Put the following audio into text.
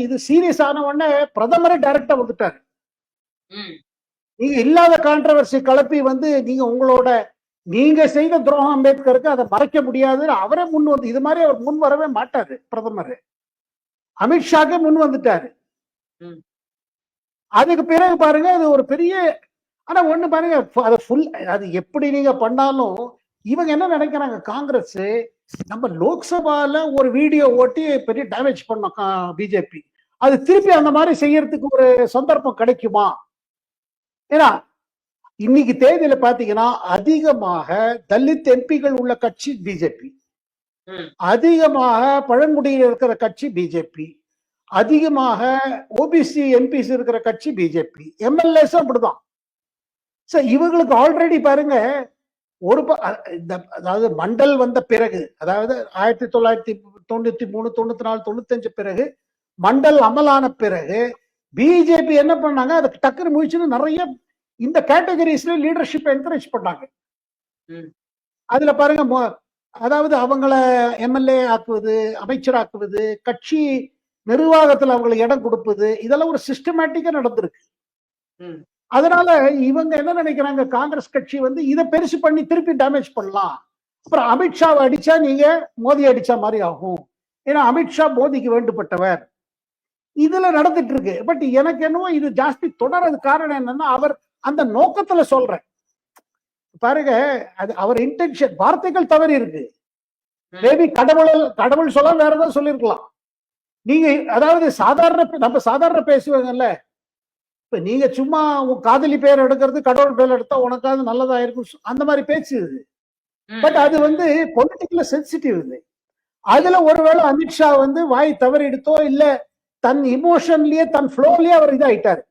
இது சீரியஸ் ஆன உடனே பிரதமரே டைரக்டா வந்துட்டாரு. ம். நீங்க இல்லாத கான்ட்ரவர்சி கிளப்பி வந்து நீங்க செய்த துரோகம் அம்பேத்கருக்கு அதை மறைக்க முடியாது. அவரே முன் வந்து இது மாதிரி அவர் முன் வரவே மாட்டாரு. பிரதமர் அமித்ஷாக்கே முன் வந்துட்டாரு. ம். அதுக்கு பிறகு பாருங்க அது ஒரு பெரிய, ஆனா ஒண்ணு பாருங்க, அது ஃபுல், அது எப்படி நீங்க பண்ணாலும் இவங்க என்ன நினைக்கிறாங்க, காங்கிரஸ் நம்ம லோக்சபால ஒரு வீடியோ ஓட்டி பெரிய டேமேஜ் பண்ணோம் பிஜேபி, அது திருப்பி அந்த மாதிரி செய்யறதுக்கு ஒரு சந்தர்ப்பம் கிடைக்குமா? ஏன்னா இன்னைக்கு தேதியில பாத்தீங்கன்னா அதிகமாக தலித் எம்பிகள் உள்ள கட்சி பிஜேபி, அதிகமாக பழங்குடியில் இருக்கிற கட்சி பிஜேபி, அதிகமாக ஓபிசி எம்பிஸ் இருக்கிற கட்சி பிஜேபி, எம்எல்ஏஸ் அப்படிதான். இவங்களுக்கு ஆல்ரெடி பாருங்க ஒரு அதாவது மண்டல் வந்த பிறகு, அதாவது 1993, 94, 95 பிறகு மண்டல் அமலான பிறகு பிஜேபி என்ன பண்ணாங்க, அதுக்கு டக்குனு முயற்சின்னு நிறைய இந்த கேட்டகரிஸ்ல லீடர்ஷிப் என்கரேஜ் பண்ணாங்க. அதுல பாருங்க, அதாவது அவங்கள எம்எல்ஏ ஆக்குவது, அமைச்சராக்குவது, கட்சி நிர்வாகத்தில் அவங்களுக்கு இடம் கொடுப்பது, இதெல்லாம் ஒரு சிஸ்டமேட்டிக்கா நடந்திருக்கு. அதனால இவங்க என்ன நினைக்கிறாங்க, காங்கிரஸ் கட்சி வந்து இதை பெருசு பண்ணி திருப்பி டேமேஜ் பண்ணலாம். அப்புறம் அமித்ஷாவை அடிச்சா நீங்க மோடி அடிச்சா மாதிரி ஆகும். ஏன்னா அமித்ஷா மோடிக்கு வேண்டுபட்டவர். இதுல நடந்துட்டு இருக்கு. பட் எனக்கு என்னவோ இது ஜாஸ்தி தொடர்றது காரணம் என்னன்னா, அவர் அந்த நோக்கத்துல சொல்றேன் பாருங்க, அது அவர் இன்டென்ஷன், வார்த்தைகள் தவறி இருக்கு. மேபி கடவுள் சொல்ல வேற ஏதாவது சொல்லிருக்கலாம். நீங்க அதாவது நம்ம சாதாரண பேசுவாங்கல்ல, இப்ப நீங்க சும்மா உன் காதலி பேர் எடுக்கிறது, கடவுள் பேர் எடுத்தா உனக்காவது நல்லதா இருக்கும், அந்த மாதிரி பேச்சு இது. பட் அது வந்து பொலிட்டிக்கலா சென்சிட்டிவ் இது. அதுல ஒருவேளை அமித்ஷா வந்து வாய் தவறி எடுத்தோ இல்ல தன் இமோஷன்லயே தன் ஃப்ளோலயே அவர் இதாயிட்டாரு.